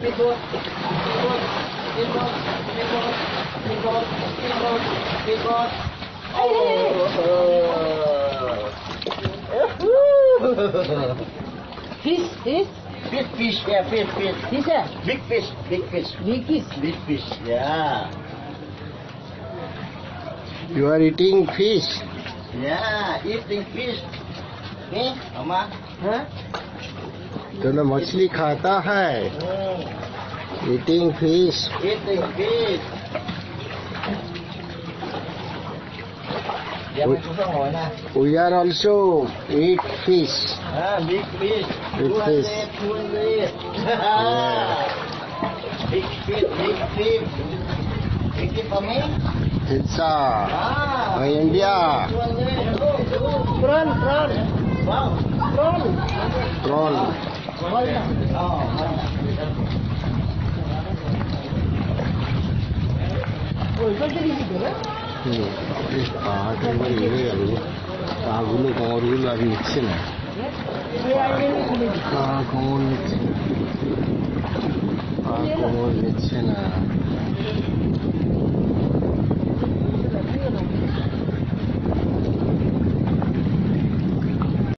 speedboat, speedboat, speedboat, speedboat, speedboat, speedboat, speedboat. Fish, fish, Big fish, yeah, fish, fish. fish है Big fish, big fish, big fish. big fish, yeah. You are eating fish. Yeah, eating fish. Me, Mama, huh? तो ना मछली खाता है. Eating fish. Eating fish. Dia main susah ngồi nè. We are also eat fish. Ah, big fish. Big fish. 200. Big fish, big fish. Big fish for me? Pizza. Ah, India. 200. Prawn, prawn, Wow. prawn. Prawn. Oh, Oh, itu jadi gitu ya? পাহাড়ের নেমে গেল. পাগুলো কোমরগুলো আর নিচ্ছে না. পা কোমর নিচ্ছে না. পা কোমর নিচ্ছে না.